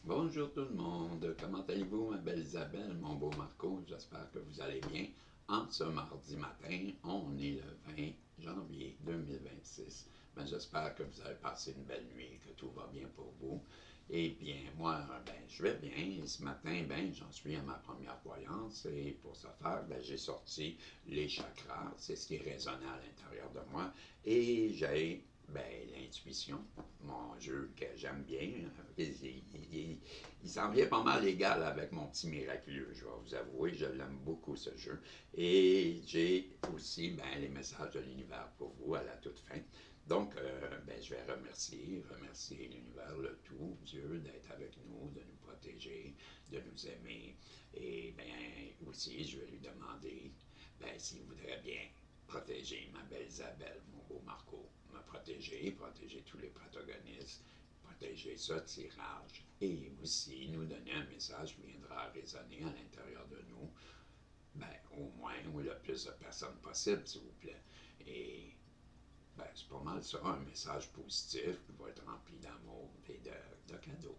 Bonjour tout le monde, comment allez-vous, ma belle Isabelle, mon beau Marco? J'espère que vous allez bien. En ce mardi matin, on est le 20 janvier 2026. Ben, j'espère que vous avez passé une belle nuit, que tout va bien pour vous. Eh bien, moi, ben, je vais bien. Ce matin, ben, j'en suis à ma première voyance et pour ce faire, ben, j'ai sorti les chakras, c'est ce qui résonnait à l'intérieur de moi, et j'ai ben, l'intuition, mon jeu que j'aime bien. Il s'en vient pas mal égal avec mon petit miraculeux, je vais vous avouer, je l'aime beaucoup ce jeu. Et j'ai aussi ben, les messages de l'univers pour vous à la toute fin. Donc, ben, je vais remercier l'univers, le tout, Dieu, d'être avec nous, de nous protéger, de nous aimer. Et bien aussi, je vais lui demander ben, s'il voudrait bien protéger ma belle Isabelle, mon beau Marco, me protéger tous les protagonistes, protéger ce tirage et aussi nous donner un message qui viendra résonner à l'intérieur de nous, ben, au moins, ou le plus de personnes possible, s'il vous plaît. Et ben, c'est pas mal ça, un message positif qui va être rempli d'amour et de cadeaux.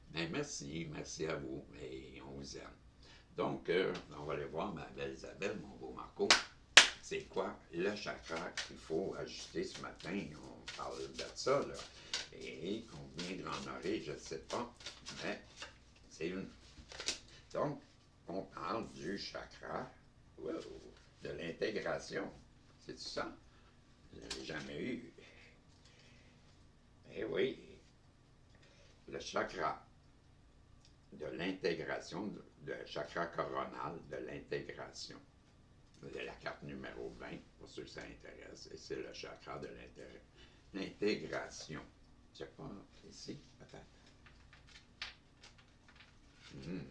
Ben, merci à vous et on vous aime. Donc, on va aller voir ma belle Isabelle, mon beau Marco. C'est quoi le chakra qu'il faut ajuster ce matin? On parle de ça, là. Et combien de grande oreille, je ne sais pas, mais c'est une. Donc, on parle du chakra, wow, de l'intégration. C'est ça? Je ne l'ai jamais eu. Eh oui, le chakra de l'intégration, le chakra coronal de l'intégration. C'est la carte numéro 20, pour ceux que ça intéresse, et c'est le chakra de l'intégration. Je sais pas, ici, peut-être. Hmm,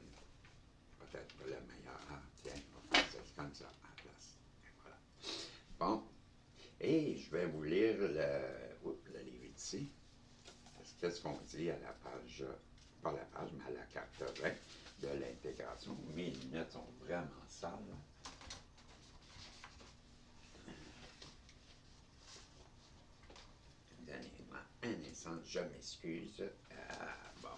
peut-être pas le meilleur. Ah, tiens, on va faire ça comme ça, à la place. Et voilà. Bon, et je vais vous lire le livre ici. Qu'est-ce qu'on dit à la page, pas la page, mais à la carte 20 de l'intégration. Mes lunettes sont vraiment sales. Donnez-moi un instant, je m'excuse. Bon.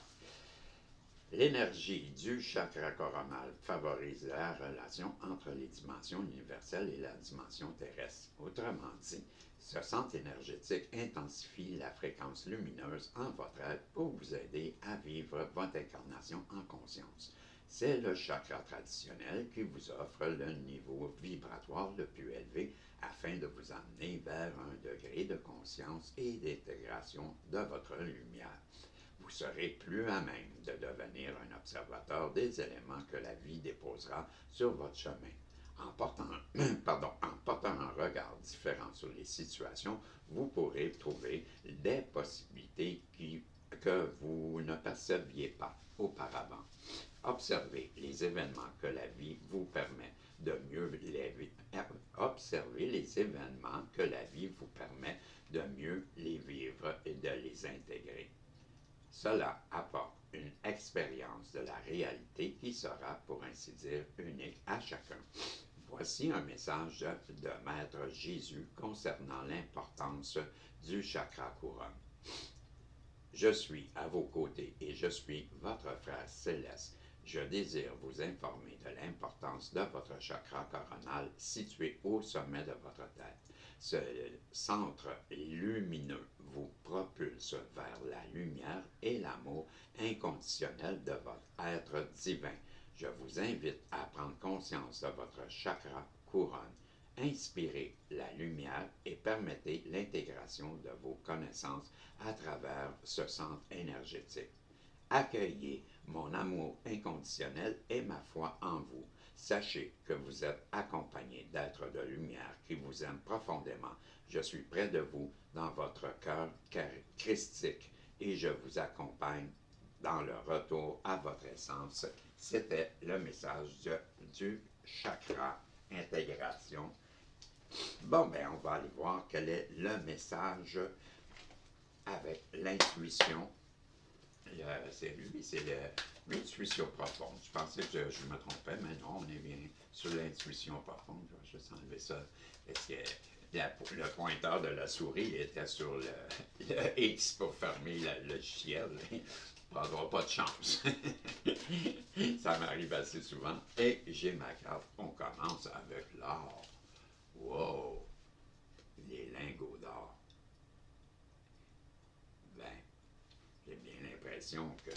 L'énergie du chakra coronal favorise la relation entre les dimensions universelles et la dimension terrestre. Autrement dit, ce centre énergétique intensifie la fréquence lumineuse en votre aide pour vous aider à vivre votre incarnation en conscience. C'est le chakra traditionnel qui vous offre le niveau vibratoire le plus élevé afin de vous amener vers un degré de conscience et d'intégration de votre lumière. Vous serez plus à même de devenir un observateur des éléments que la vie déposera sur votre chemin. En portant, en portant un regard différent sur les situations, vous pourrez trouver des possibilités que vous ne perceviez pas auparavant. Observez les événements que la vie vous permet de mieux les observez les événements que la vie vous permet de mieux les vivre et de les intégrer. Cela apporte une expérience de la réalité qui sera, pour ainsi dire, unique à chacun. Voici un message de Maître Jésus concernant l'importance du chakra couronne. Je suis à vos côtés et je suis votre frère céleste. Je désire vous informer de l'importance de votre chakra coronal situé au sommet de votre tête. Ce centre lumineux vous propulse vers la lumière et l'amour inconditionnel de votre être divin. Je vous invite à prendre conscience de votre chakra couronne. Inspirez la lumière et permettez l'intégration de vos connaissances à travers ce centre énergétique. Accueillez mon amour inconditionnel et ma foi en vous. Sachez que vous êtes accompagné d'êtres de lumière qui vous aiment profondément. Je suis près de vous dans votre cœur christique et je vous accompagne dans le retour à votre essence. C'était le message du chakra intégration. Bon, ben, on va aller voir quel est le message avec l'intuition. C'est lui, c'est l'intuition profonde. Je pensais que je me trompais, mais non, on est bien sur l'intuition profonde. Je vais juste enlever ça. Est-ce que le pointeur de la souris était sur le X pour fermer le logiciel? prendras pas de chance. Ça m'arrive assez souvent. Et j'ai ma carte. On commence avec l'or. Wow! Les lingots d'or. Ben, j'ai bien l'impression que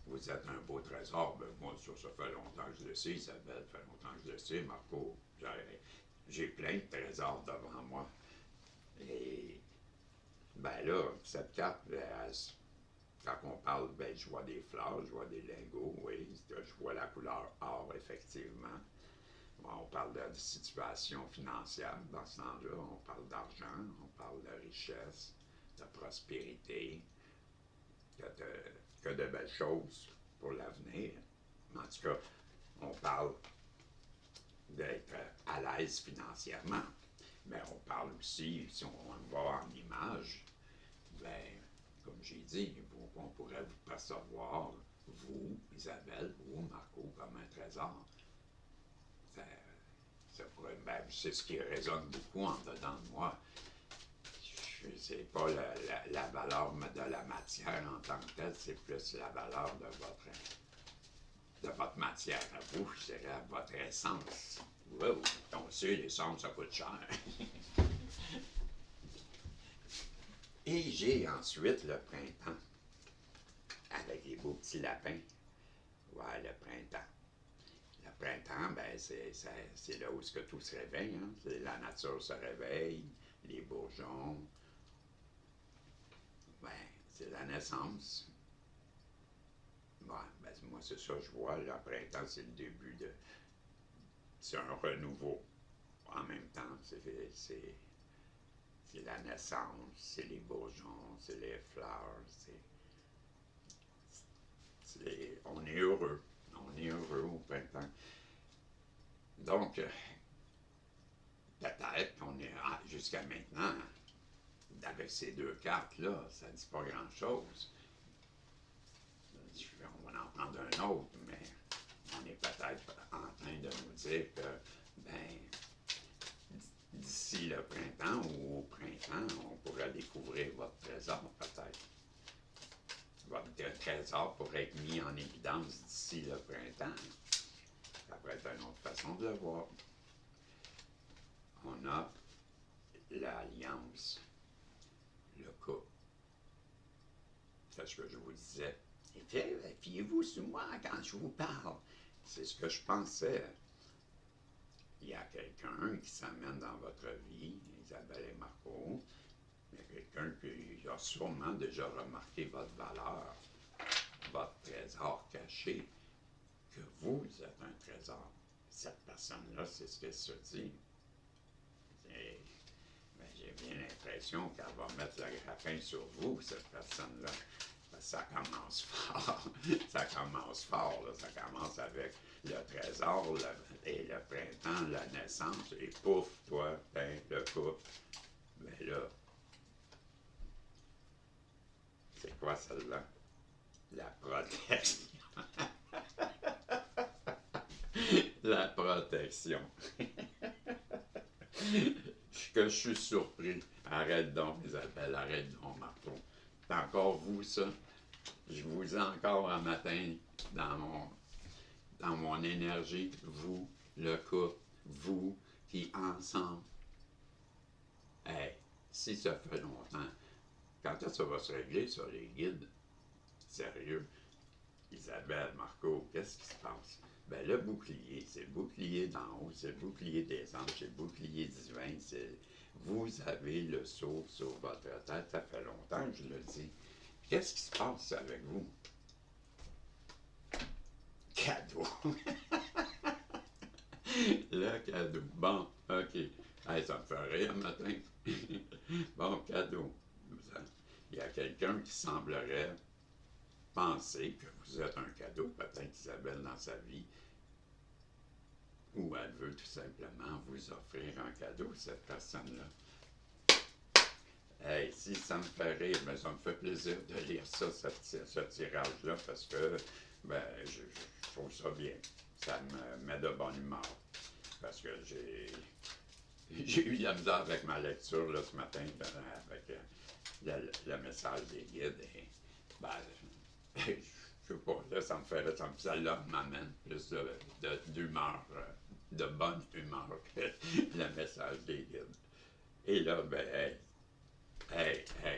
vous êtes un beau trésor. Ben, moi, ça fait longtemps que je le sais, Isabelle, ça fait longtemps que je le sais, Marco. J'ai plein de trésors devant moi. Et, ben là, cette carte, quand on parle, ben, je vois des fleurs, je vois des lingots, oui, je vois la couleur or, effectivement. Bon, on parle de situation financière dans ce temps-là, on parle d'argent, on parle de richesse, de prospérité, que de belles choses pour l'avenir. En tout cas, on parle d'être à l'aise financièrement. Mais on parle aussi, si on va en image, ben, comme j'ai dit, on pourrait vous percevoir, vous, Isabelle, vous, Marco, comme un trésor. Ça, ça pourrait, ben, c'est ce qui résonne beaucoup en dedans de moi. C'est pas la valeur de la matière en tant que telle, c'est plus la valeur de votre matière à vous, je dirais, votre essence. Wow, on sait, l'essence, ça coûte cher. Et j'ai ensuite le printemps, avec les beaux petits lapins. Ouais, le printemps. Le printemps, ben, c'est là où que tout se réveille. Hein? La nature se réveille, les bourgeons. Ben, c'est la naissance. Ouais, ben, moi, c'est ça que je vois. Le printemps, c'est le début de. C'est un renouveau. En même temps, c'est la naissance, c'est les bourgeons, c'est les fleurs, on est heureux. On est heureux au printemps. Donc, peut-être qu'on est jusqu'à maintenant, avec ces deux cartes-là, ça ne dit pas grand-chose. On va en prendre un autre, mais on est peut-être en train de nous dire que, ben, d'ici le printemps ou au printemps, on pourrait découvrir votre trésor, peut-être. Votre trésor pourrait être mis en évidence d'ici le printemps. Ça pourrait être une autre façon de le voir. On a l'alliance, le couple. C'est ce que je vous disais. Et fiez-vous sur moi quand je vous parle. C'est ce que je pensais. Il y a quelqu'un qui s'amène dans votre vie, Isabelle et Marco. Il y a quelqu'un qui a sûrement déjà remarqué votre valeur, votre trésor caché, que vous êtes un trésor. Cette personne-là, c'est ce qu'elle se dit. Ben, j'ai bien l'impression qu'elle va mettre le grappin sur vous, cette personne-là. Ça commence fort. Ça commence fort. Là. Ça commence avec le trésor et le printemps, la naissance. Et pouf, toi, ben, le couple. Ben là, c'est quoi celle-là? La protection. La protection. Que je suis surpris. Arrête donc, Isabelle, arrête donc, Marco. C'est encore vous, ça? Je vous ai encore un matin dans mon énergie, vous, le couple, vous, qui ensemble. Hey, si ça fait longtemps, quand est-ce que ça va se régler, ça, les guides? Sérieux? Isabelle, Marco, qu'est-ce qui se passe? Ben, le bouclier, c'est le bouclier d'en haut, c'est le bouclier des anges, c'est le bouclier divin, vous avez le sceau sur votre tête, ça fait longtemps que je le dis. Qu'est-ce qui se passe avec vous? Cadeau. Le cadeau. Bon, OK. Hey, ça me fait rire matin. Bon, cadeau. Il y a quelqu'un qui semblerait penser que vous êtes un cadeau, peut-être Isabelle dans sa vie, ou elle veut tout simplement vous offrir un cadeau, cette personne-là. Hey, si ça me fait rire, ben, ça me fait plaisir de lire ça, ce tirage-là, parce que ben, je trouve ça bien. Ça me met de bonne humeur. Parce que j'ai eu de la misère avec ma lecture là, ce matin, avec le message des guides. Et, ben, Je sais pas, là, ça m'amène plus d'humeur, de bonne humeur que le message des guides. Et là, ben,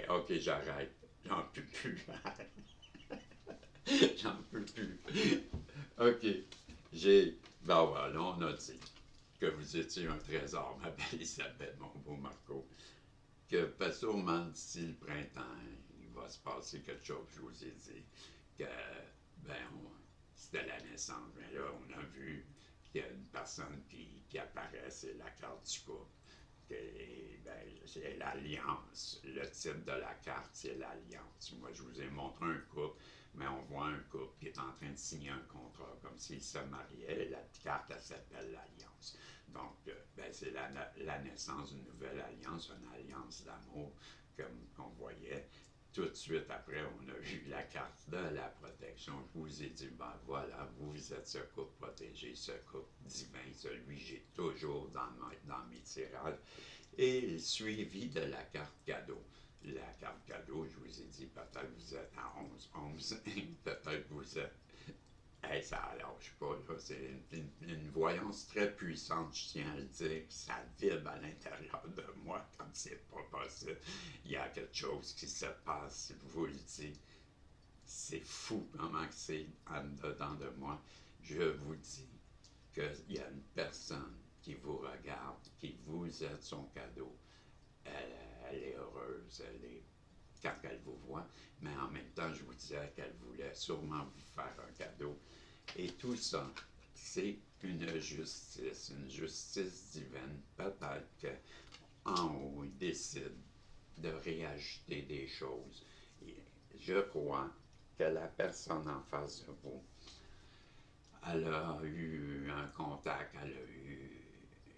ok, j'arrête. J'en peux plus. J'en peux plus. Ok, ben voilà, on a dit que vous étiez un trésor, ma belle Isabelle, mon beau Marco. Que pas sûrement d'ici le printemps, il va se passer quelque chose, je vous ai dit. Que, ben, c'était la naissance. Mais là, on a vu qu'il y a une personne qui apparaît, c'est la carte du couple. Ben, c'est l'alliance. Le titre de la carte, c'est l'alliance. Moi, je vous ai montré un couple, mais on voit un couple qui est en train de signer un contrat comme s'il se mariait. La carte, elle s'appelle l'alliance. Donc, ben, c'est la naissance d'une nouvelle alliance, une alliance d'amour, comme qu'on voyait. Tout de suite après, on a vu la carte de la protection. Je vous ai dit, ben voilà, vous êtes ce couple protégé, ce couple divin, celui que j'ai toujours dans mes tirages. Et suivi de la carte cadeau. La carte cadeau, je vous ai dit, peut-être vous êtes à 11, peut-être vous êtes. Hey, ça lâche pas, là. C'est une voyance très puissante, je tiens à le dire. Ça vibre à l'intérieur de moi comme c'est pas possible. Il y a quelque chose qui se passe, je vous le dis. C'est fou comment c'est en dedans de moi. Je vous dis qu'il y a une personne qui vous regarde, qui vous êtes son cadeau. Elle est heureuse, elle est quand elle vous voit, mais en même temps, je vous disais qu'elle voulait sûrement vous faire un cadeau. Et tout ça, c'est une justice divine. Peut-être qu'en haut, il décide de réajouter des choses. Et je crois que la personne en face de vous, elle a eu un contact, elle a eu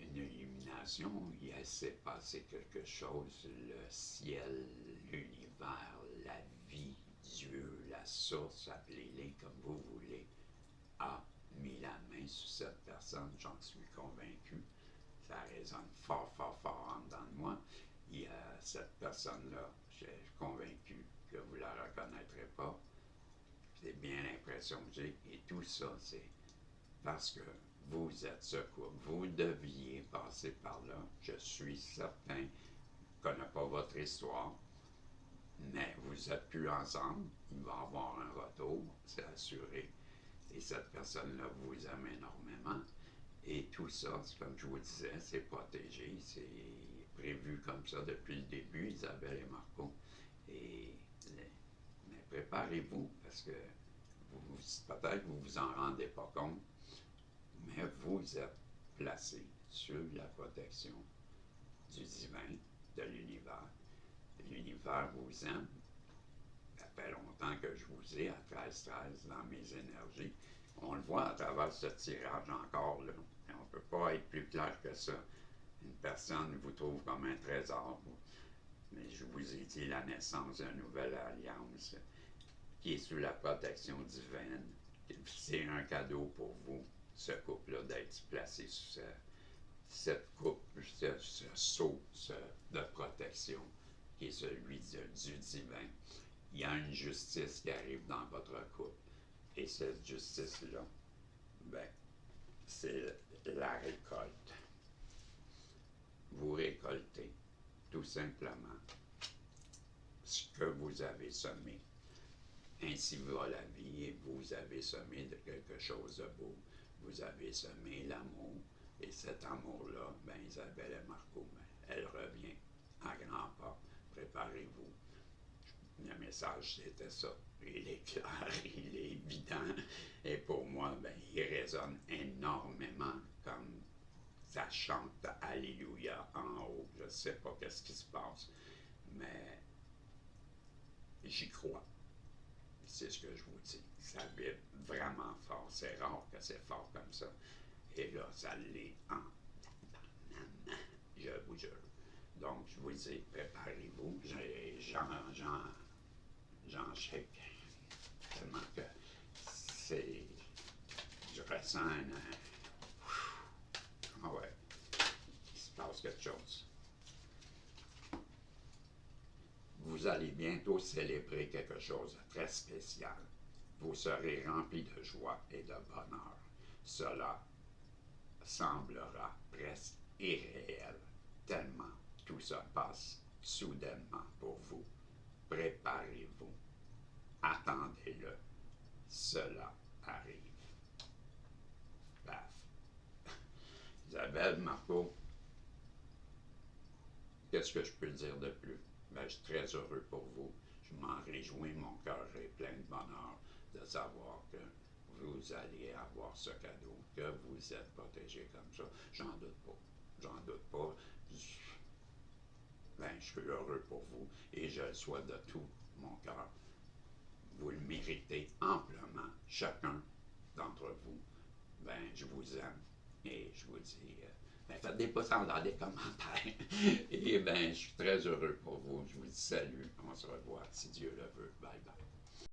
une illumination, il s'est passé quelque chose, le ciel, l'univers, la vie, Dieu, la source, appelez-les comme vous voulez, a mis la main sur cette personne, j'en suis convaincu. Ça résonne fort, fort, fort en dedans de moi. Il y a cette personne-là, je suis convaincu que vous ne la reconnaîtrez pas. C'est bien l'impression que j'ai. Et tout ça, c'est parce que vous êtes ce couple. Vous deviez passer par là. Je suis certain. Je ne connais pas votre histoire, mais vous êtes plus ensemble. Il va y avoir un retour, c'est assuré. Et cette personne-là vous aime énormément. Et tout ça, comme je vous disais, c'est protégé, c'est prévu comme ça depuis le début, Isabelle et Marco. Et, mais préparez-vous, parce que peut-être que vous ne vous en rendez pas compte, mais vous êtes placé sur la protection du divin, de l'univers. L'univers vous aime. Ça fait longtemps que je vous ai à 13-13 dans mes énergies. On le voit à travers ce tirage encore, là. On ne peut pas être plus clair que ça. Une personne vous trouve comme un trésor. Mais je vous ai dit la naissance d'une nouvelle alliance qui est sous la protection divine. C'est un cadeau pour vous, ce couple-là, d'être placé sous cette coupe, ce sceau de protection qui est celui du divin. Il y a une justice qui arrive dans votre couple. Et cette justice-là, ben, c'est la récolte. Vous récoltez tout simplement ce que vous avez semé. Ainsi va la vie et vous avez semé de quelque chose de beau. Vous avez semé l'amour et cet amour-là, ben Isabelle et Marco, ben, elle revient à grands pas. Préparez-vous. Le message, c'était ça. Il est clair, il est évident. Et pour moi, ben, il résonne énormément comme ça chante Alléluia en haut. Je ne sais pas qu'est-ce qui se passe, mais j'y crois. C'est ce que je vous dis. Ça vibre vraiment fort. C'est rare que c'est fort comme ça. Et là, ça l'est en je vous jure. Donc, je vous dis, préparez-vous. J'en shake. Tellement que c'est. Je ressens un. Ah ouais. Il se passe quelque chose. Vous allez bientôt célébrer quelque chose de très spécial. vous serez remplis de joie et de bonheur. Cela semblera presque irréel, tellement tout se passe soudainement pour vous. Préparez-vous, attendez-le, cela arrive. Paf. Isabelle, Marco, qu'est-ce que je peux dire de plus? Ben, je suis très heureux pour vous. Je m'en réjouis, mon cœur est plein de bonheur de savoir que vous allez avoir ce cadeau, que vous êtes protégé comme ça. J'en doute pas. J'en doute pas. Ben, je suis heureux pour vous et je le souhaite de tout mon cœur. Vous le méritez amplement, chacun d'entre vous. Ben, je vous aime et je vous dis, ben, faites des pouces en l'air, des commentaires. Et ben, je suis très heureux pour vous. Je vous dis salut. On se revoit si Dieu le veut. Bye bye.